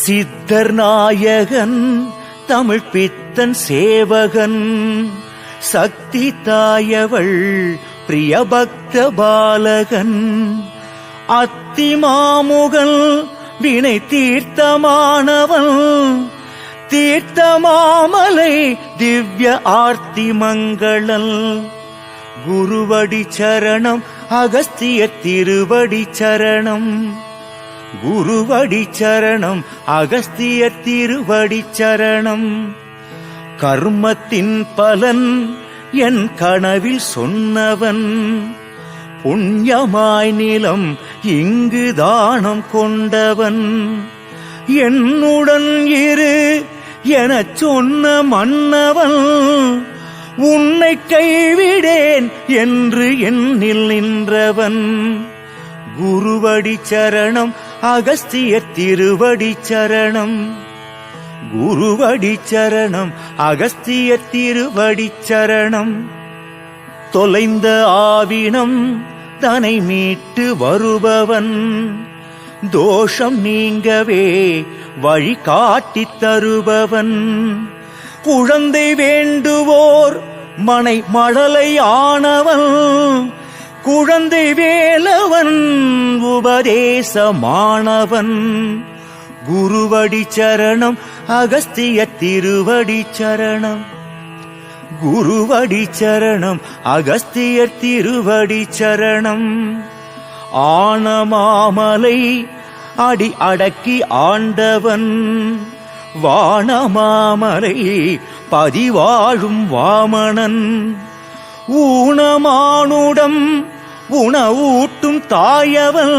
சித்தர் நாயகன் தமிழ் பித்தன் சேவகன் சக்தி தாயவள் பிரியபக்த பாலகன் அத்திமாமுகன் வினை தீர்த்தமானவன் தீர்த்தமாமலை திவ்ய ஆர்த்தி மங்களல் குருவடி சரணம் அகஸ்திய திருவடி சரணம் குருவடி சரணம் அகஸ்திய திருவடி சரணம் கர்மத்தின் பலன் என் கனவில் சொன்னவன் புண்ணியமாய் நிலம் இங்கு தானம் கொண்டவன் என்னுடன் இரு எனச் சொன்ன மன்னவன் உன்னை கைவிடேன் என்று என்னில் நின்றவன் குருவடி சரணம் அகஸ்திய திருவடி சரணம் குருவடி சரணம் அகஸ்திய திருவடி சரணம் தொலைந்த ஆவினம் தனை மீட்டு வருபவன் தோஷம் நீங்கவே வழி காட்டித் தருபவன் குழந்தை வேண்டுவோர் மனை மழலை ஆனவன் குழந்தை வேலவன் உபதேசமானவன் குருவடி சரணம் அகஸ்திய திருவடி சரணம் குருவடி சரணம் அகஸ்திய திருவடி சரணம் ஆனமாமலை அடி அடக்கி ஆண்டவன் வானமாமலை பதிவாழும் வாமணன் ஊனமானுடம் உணவூட்டும் தாயவன்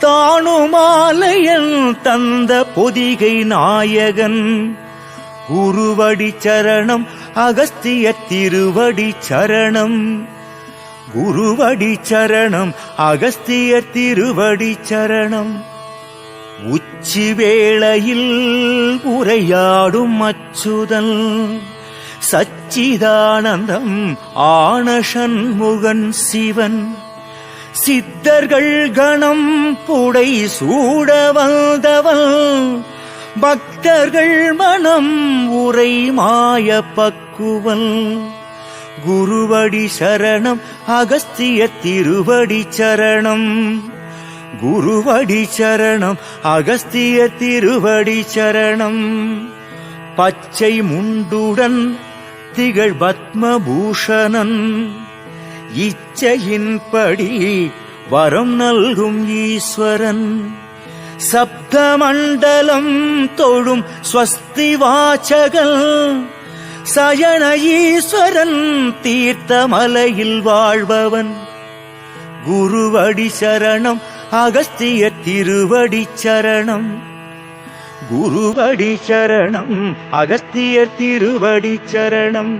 தானுமாலையன் தந்த பொதிகை நாயகன் குருவடி சரணம் அகஸ்திய திருவடி சரணம் குருவடி சரணம் அகஸ்திய திருவடி சரணம் உச்சி வேளையில் உரையாடும் அச்சுதன் சச்சிதானந்தம் ஆன சண்முகன் சிவன் சித்தர்கள் கணம் புடை சூட வந்தவன் பக்தர்கள் மனம் உரை மாய பக்குவன் குருவடி சரணம் அகஸ்திய திருவடி சரணம் குருவடி சரணம் அகஸ்திய திருவடி சரணம் பச்சை முண்டுடன் திகழ் பத்மபூஷணன் இச்சையின்படி வரம் நல்கும் ஈஸ்வரன் சப்த மண்டலம் தொழும் ஸ்வஸ்தி வாசகன் சயன ஈஸ்வரன் தீர்த்தமலையில் வாழ்பவன் குருவடி சரணம் அகஸ்திய திருவடி சரணம் குருவடி சரணம் அகஸ்திய திருவடி சரணம்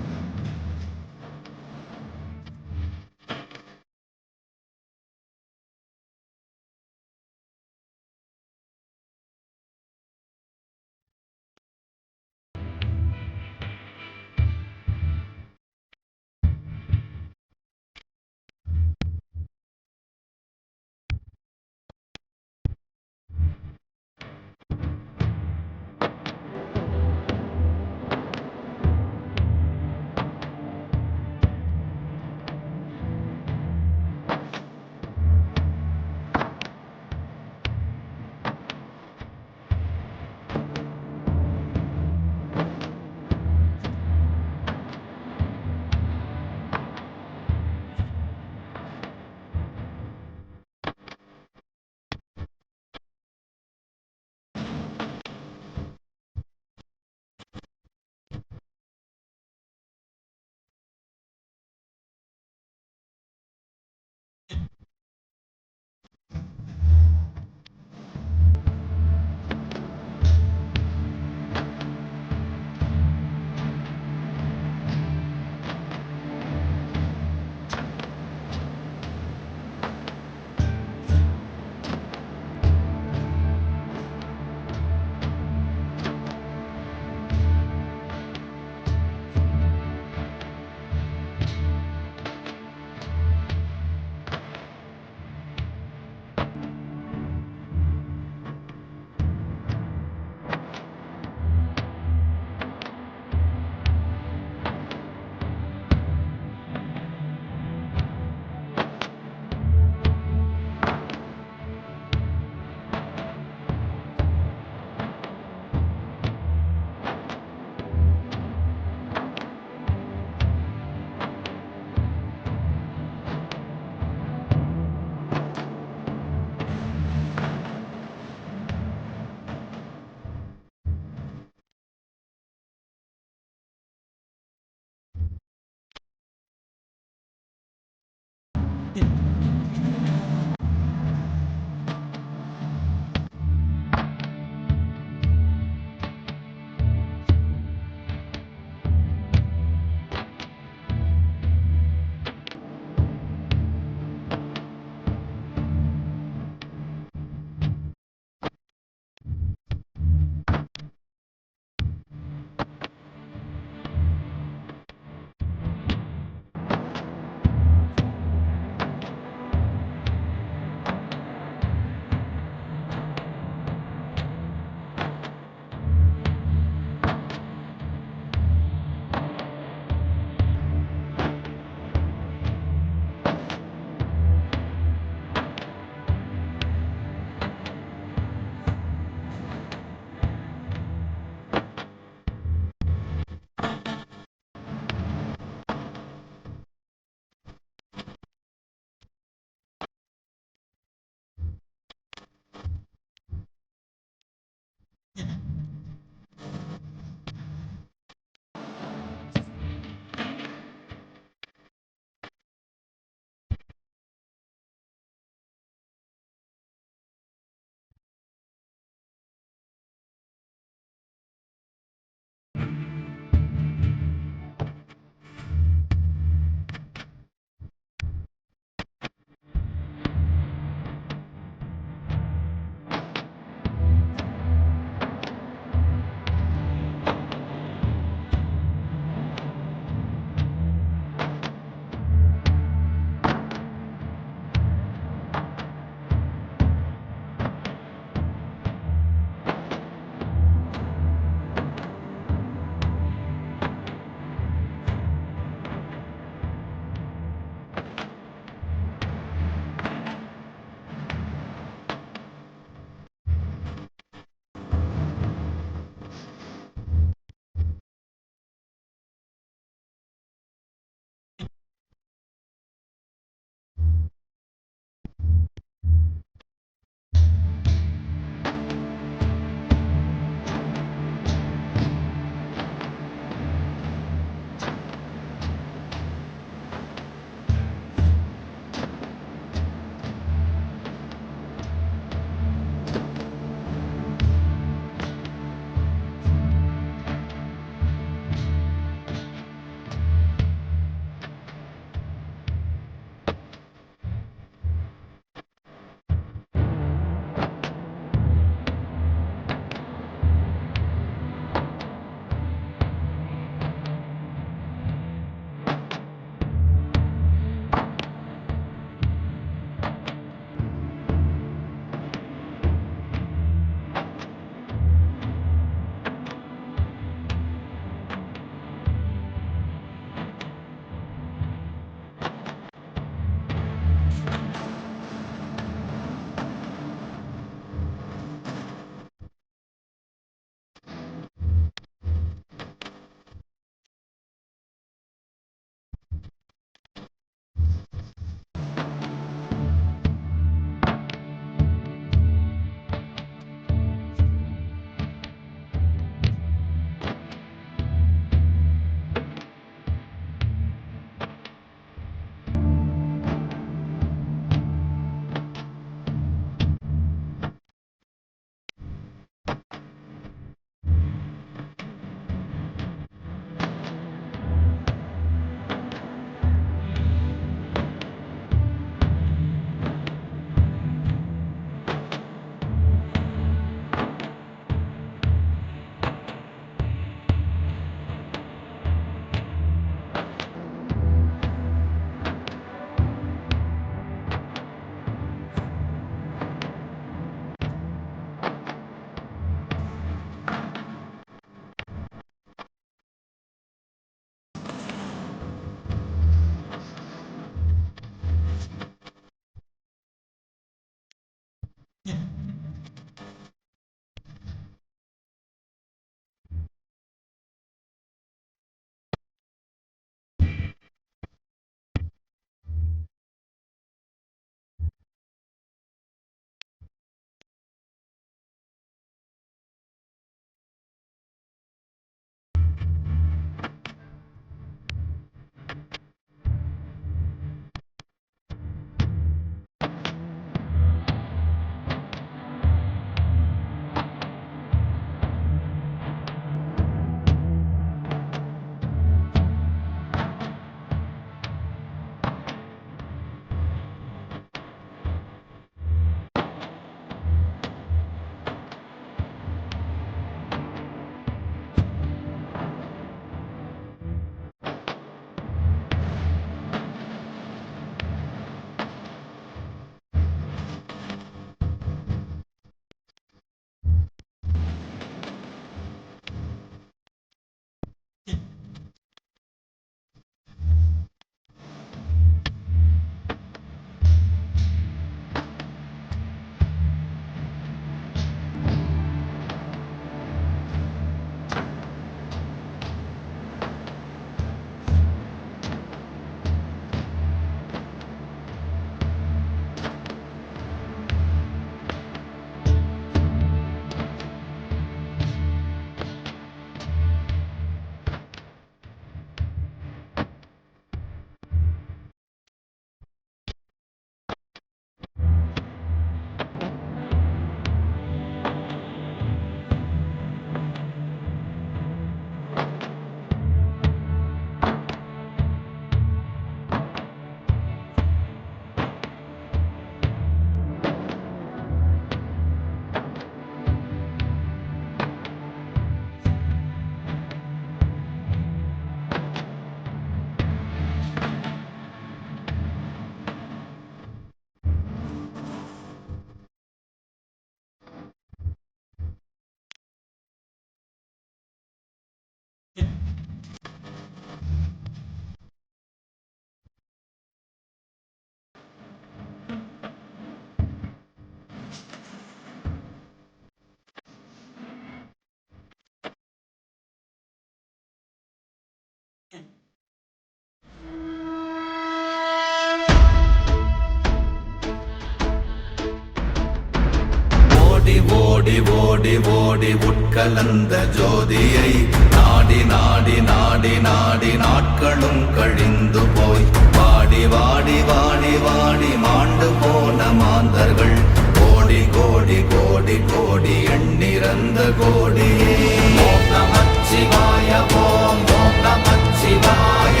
ஓடி ஓடி உட்கலந்த ஜோதியை நாடி நாடி நாடி நாடி நாட்களும் கழிந்து போய் வாடி வாடி வாடி வாடி மாண்டு போன மாந்தர்கள் கோடி கோடி கோடி கோடி எண்ணிறந்த கோடியே. ஓம் நமச்சிவாய ஓம் ஓம் நமச்சிவாய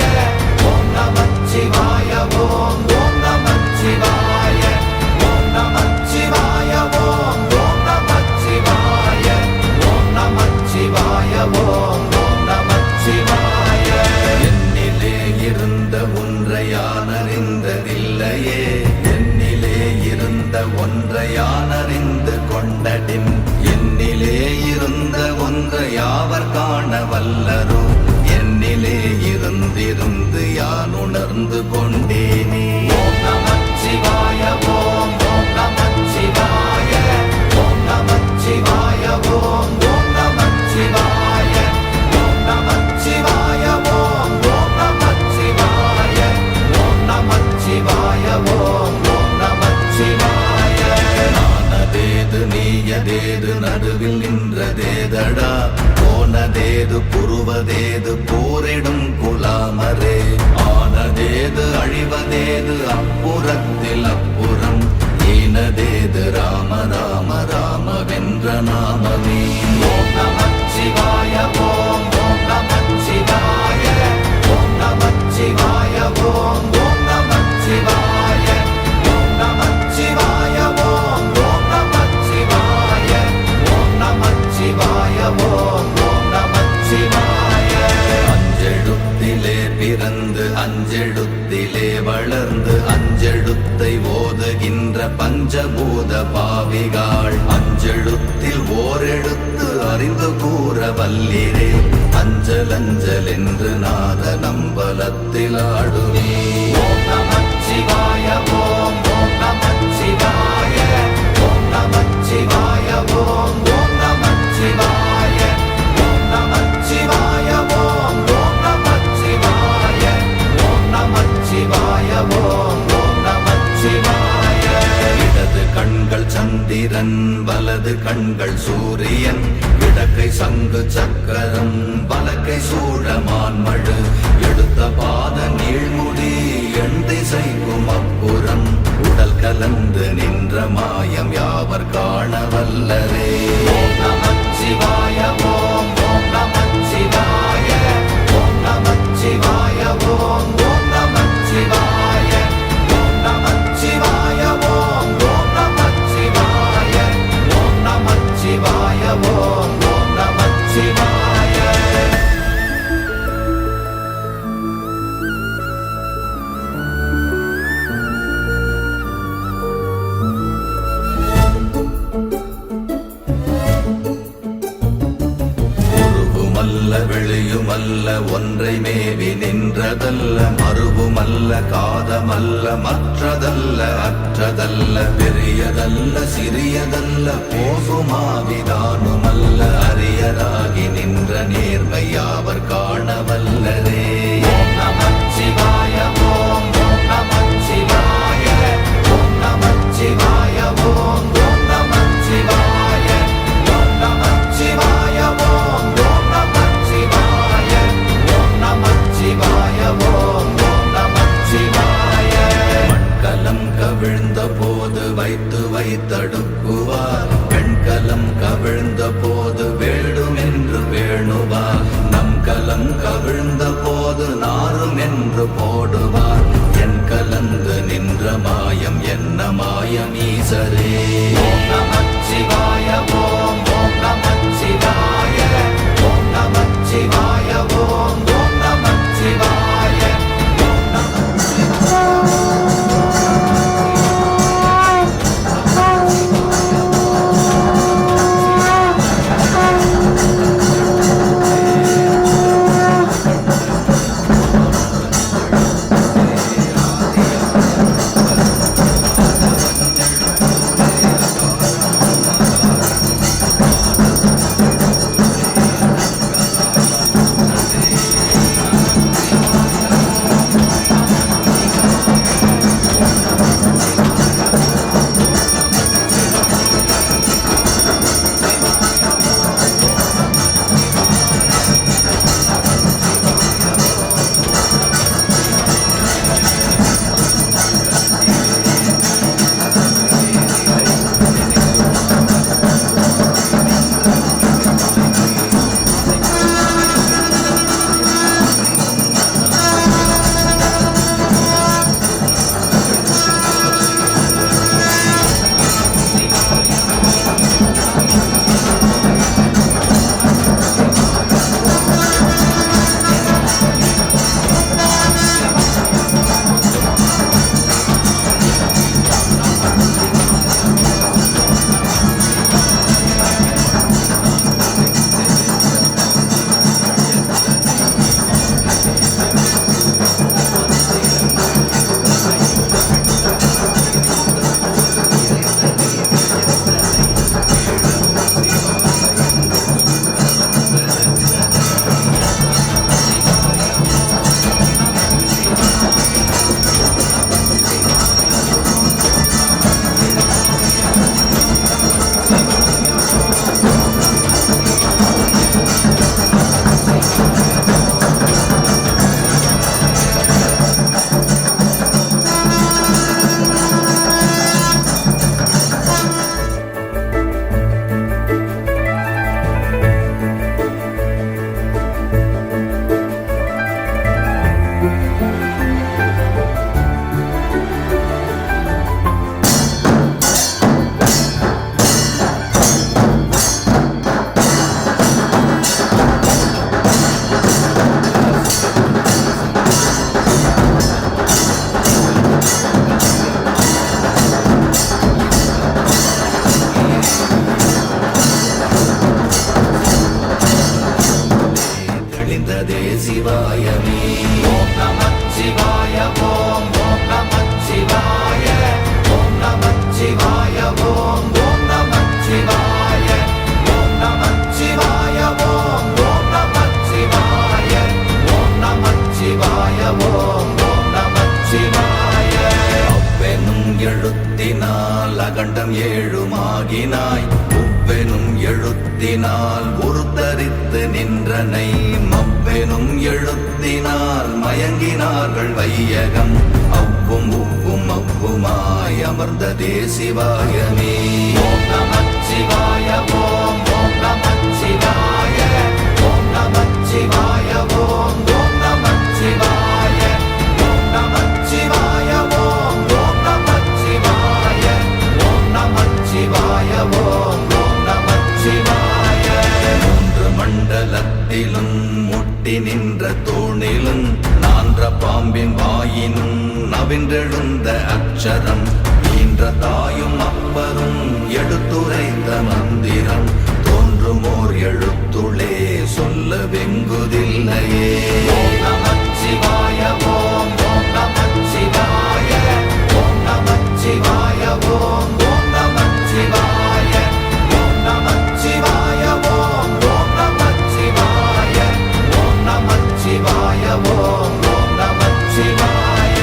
ஓம் நமச்சிவாய ஓம் ஓம் நமச்சிவாய ஓம் நமச்சிவாய ஓம் ஓம் நமச்சிவாய ஓம் நமச்சிவாய ஓம் ஓம் நமச்சிவாய. என்னிலே இருந்த ஒன்றை யான் அறிந்ததில்லையே, என்னிலே இருந்த ஒன்றை யான் அறிந்து கொண்டடின், என்னிலே இருந்த ஒன்றை யாவர் காண வல்லரோ, என்னிலே இருந்திருந்து யான் உணர்ந்து கொண்டேனே. ஓம் நமச்சிவாய ஓம் ஓம் நமச்சிவாய ஓம் நமச்சிவாய ஓம் ஓம் நமச்சிவாய ஓம் நமச்சிவாய ஓம் ஓம் நமச்சிவாய ஓம் நமச்சிவாய ஓம் ஓம் நமச்சிவாய. நானதேது நீயதேது நடுவில் நின்றதேதடா, போனதேது புருவதேது போரிடும் குலாமரே, ஆனதேது அழிவதேது அப்புறத்தில் அப்புறம், ஈனதேது ராம ராம ராமவென்ற நாமமே. ஓம் நமச்சிவாய ஓம் ஓம் நமச்சிவாய ஓம் நமச்சிவாய ஓம் ஓம் நமச்சிவாய ஓம் நமச்சிவாய ஓம் ஓம் நமச்சிவாய ஓம் நமச்சிவாய ஓம் ஓம் நமச்சிவாய. அஞ்செழுத்திலே பிறந்து அஞ்செழுத்திலே வளர்ந்து அஞ்செழுத்தை ஓதுகின்ற பஞ்சபூத பாவிகாள், அஞ்செழுத்தில் ஓரெழுத்து அறிந்து கூற வல்லிரே, அஞ்சல் அஞ்சல் என்று நாத நம்பலத்தில் ஆடுமே. ஓம் நமச்சிவாய ஓம் ஓம் நமச்சிவாய ஓம் நமச்சிவாய ஓம் ஓம் நமச்சிவாய ஓம் நமச்சிவாய ஓம் ஓம் நமச்சிவாய ஓம் நமச்சிவாய ஓம் ஓம் நமச்சிவாய. இடது கண்கள் சந்திரன் வலது கண்கள் சூரியன், இடக்கை சங்கு சக்கரம் வலக்கை சூழமான்மழு, எடுத்த பாத நீழ்முடி எண் திசைக்கும் அப்புறம், உடல் கலந்து நின்ற மாயம் யாவர் காண வல்லரே. ஓம் நமச்சிவாய ஓம் ஓம் நமச்சிவாய ஓம் நமச்சிவாய ஓம் ஓம் நமச்சிவாய ஓம் நமச்சிவாய ஓம் ஓம் நமச்சிவாய ஓம் நமச்சிவாய ஓம் ஓம் நமச்சிவாய. உருவுமல்ல வெளியுமல்ல ஒன்றை மேவி நின்றதல்ல, மறுவுமல்ல காதமல்ல மற்றதல்ல அற்றதல்ல, பெரியதல்ல சிறியதல்ல போகுமாவிதானுமல்ல, அரியராகி நின்ற நேர்மை யாவர் காண வல்லரே. ஓம் நமச்சிவாய ஓம் ஓம் நமச்சிவாய ஓம் நமச்சிவாய ஓம் ஓம் நமச்சிவாய ஓம் நமச்சிவாய ஓம் ஓம் நமச்சிவாய ஓம் நமச்சிவாய ஓம் ஓம் நமச்சிவாய. மண்கலம் கவிழ்ந்த போது வைத்து வைத்தடுக்குவார், பெண்கலம் கவிழ்ந்த போது வேடும் என்று வேணுவார், நம் கலம் கவிழ்ந்த போது நாரும் என்று போடுவார், என் கலந்து நின்ற மாயம் என்ன மாயம் ஈசரே. ஓம் நமச்சிவாய ஓம் ஓம் நமச்சிவாய ஓம் நமச்சிவாய ஓம் ஓம் நமச்சிவாய ஓம் நமச்சிவாய. ஏழுமாகினாய் உவ்வெனும் எழுத்தினால் உருத்தரித்து நின்றனை மவ்வெனும் எழுத்தினால் மயங்கினார்கள் வையகம் அவ்வும் உவ்வும் அவ்வுமாய் அமர்ந்ததே சிவாயமே. ஓம் நமச்சிவாய ஓம் ஓம் நமச்சிவாய ஓம் நமச்சிவாய ஓம் ஓம் நமச்சிவாய ஓம் நமச்சிவாய ஓம் ஓம் நமச்சிவாய ஓம் நமச்சிவாய ஓம் ஓம் நமச்சிவாய. மூன்று மண்டலத்திலும் முட்டி நின்ற தூணிலும் நான்ற பாம்பின் வாயினும் நவின்றெழுந்த அக்ஷரம் ஈன்ற தாயும் அப்பரும் எடுத்துரைத்த மந்திரம் தோன்றுமோர் எழுத்துளே சொல்ல வெங்குதில்லையே. ஓம் நமச்சிவாய ஓம் ஓம் நமச்சிவாய ஓம் நமச்சிவாய ஓம் ஓம் நமச்சிவாய ஓம் நமச்சிவாய ஓம் ஓம் நமச்சிவாய ஓம் நமச்சிவாய ஓம் ஓம் நமச்சிவாய.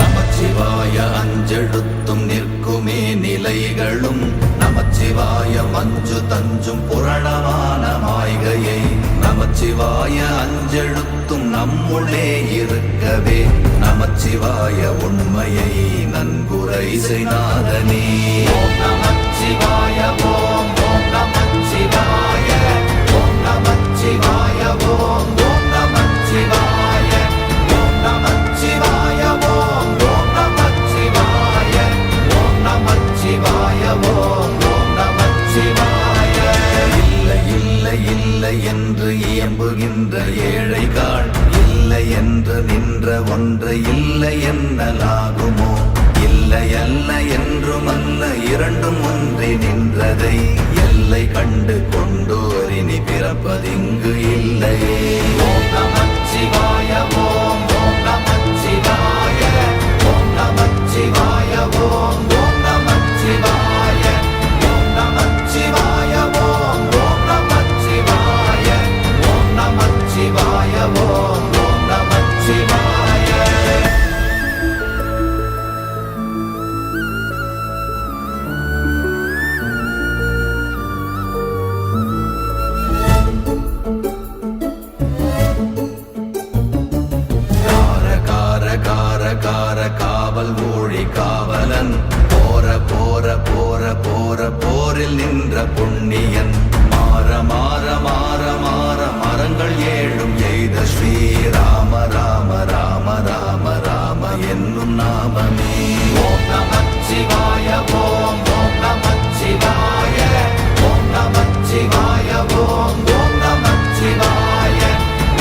நமச்சிவாய அஞ்செழுத்தும் நிற்குமே நிலைகளும் நமச்சிவாய மஞ்சு தஞ்சும் புரணமான மாய்கையை நமச்சிவாய அஞ்செழுத்தும் நம்முள்ளே இருக்கவே நமச்சிவாய உண்மையை நன்குரை செய்நாதனே. ஓம் நமச்சிவாய ஓம் ஓம் நமச்சிவாய ஓம் நமச்சிவாய ஓம் ஓம் நமச்சிவாய ஓம் நமச்சிவாய ஓம் ஓம் நமச்சிவாய ஓம் நமச்சிவாய ஓம் ஓம் நமச்சிவாய. இல்லை இல்லை இல்லை என்று இயம்புகின்ற ஏழைகாள் இல்லை என்று நின்ற ஒன்று இல்லை என்னலாகுமோ இல்லை அல்ல என்றும் அல்ல இரண்டும் ஒன்றி நின்றதை எல்லை கண்டு கொண்டோரினி பிறப்பதிங்கு இல்லையே. ஓம் நமச்சிவாய ஓம் ஓம் நமச்சிவாய ஓம் நமச்சிவாய ஓம் ஓம் நமச்சிவாய ஓம் நமச்சிவாய ஓம் ஓம் நமச்சிவாய ஓம் நமச்சிவாய ஓம் ஓம் நமச்சிவாய. காவல் ஊழி காவலன் போற போற போற போற போரில் நின்ற புண்ணியன் மாற மாற மாற மாற மரங்கள் ஏழும் எய்த ஸ்ரீராம ராம ராம ராம ராம என்னும் நாமமே. ஓம் நமச்சிவாய ஓம் ஓம் நமச்சிவாய ஓம் நமச்சிவாய ஓம் ஓம் நமச்சிவாய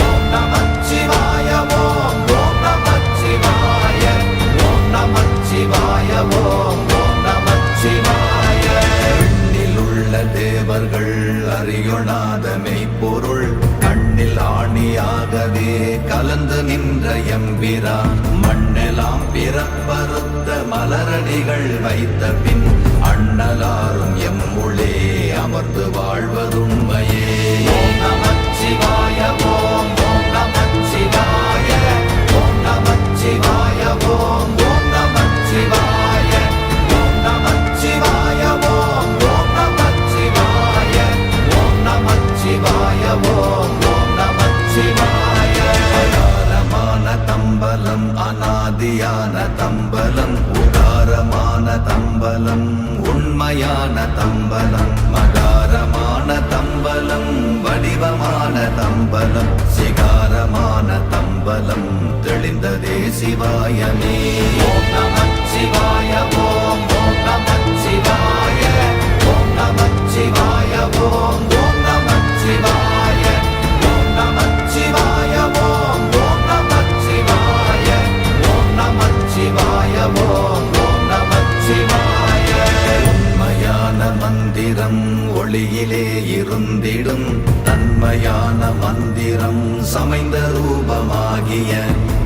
ஓம் நமச்சிவாய ஓம் ஓம் நமச்சிவாய ஓம் நமச்சிவாய ஓம் ஓம் நமச்சிவாய. எண்ணில் உள்ள தேவர்கள் அறியொணாத மெய்ப்பொருள் கண்ணில் ஆணியாகவே கலந்து நின்ற எம்பிரா மண்ணெலாம் பிறப்பறுத்த மலரடிகள் வைத்த பின் அண்ணலாரும் எம்முளே அமர்ந்து வாழ்வதுண்மையே. ஓம் நமச்சிவாய ஓம் ஓம் நமச்சிவாய ஓம் நமச்சிவாய ஓம் ஓம் நமச்சிவாய ஓம் நமச்சிவாய ஓம் ஓம் நமச்சிவாய ஓம் நமச்சிவாய ஓம் ஓம் நமச்சிவாய. அகாரமான தம்பலம் அநாதியான தம்பலம் உகாரமான தம்பலம் உண்மையான தம்பலம் மகாரமான தம்பலம் வடிவமான தம்பலம் சிகாரமான தம்பலம் தெளிந்ததே சிவாயமே. ஓம் நமச்சிவாய ஓம் ஓம் நமச்சிவாய ஓம் நமச்சிவாய ஓம் ஓம் நமச்சிவாய ஓம் நமச்சிவாய ஓம் ஓம் நமச்சிவாய ஓம் நமச்சிவாய ஓம் ஓம் நமச்சிவாய. உண்மையான மந்திரம் ஒளியிலே இருந்திடும் தன்மையான மந்திரம் சமைந்த ரூபமாகிய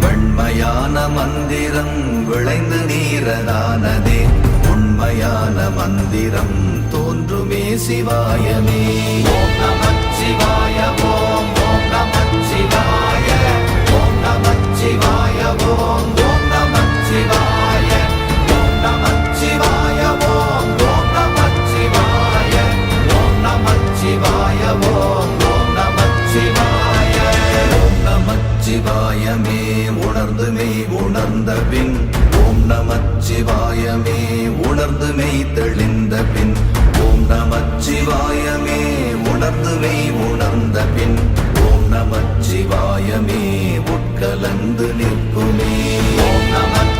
வெண்மையான மந்திரம் விளைந்து நீரதானதே உண்மையான மந்திரம் தோன்றுமே சிவாயமே. ஓம் நமச்சிவாய ஓம் ஓம் நமச்சிவாய ஓம் நமச்சிவாய ஓம் ஓம் நமச்சிவாய ஓம் நமச்சிவாய ஓம் ஓம் பின் ஓம் நமச்சிவாயமே உணர்ந்து மெய் தெளிந்த பின் ஓம் நமச்சிவாயமே உணர்ந்து மெய் உணர்ந்த பின் ஓம் நமச்சிவாயமே உட்கலந்து நிற்குமே ஓம் நம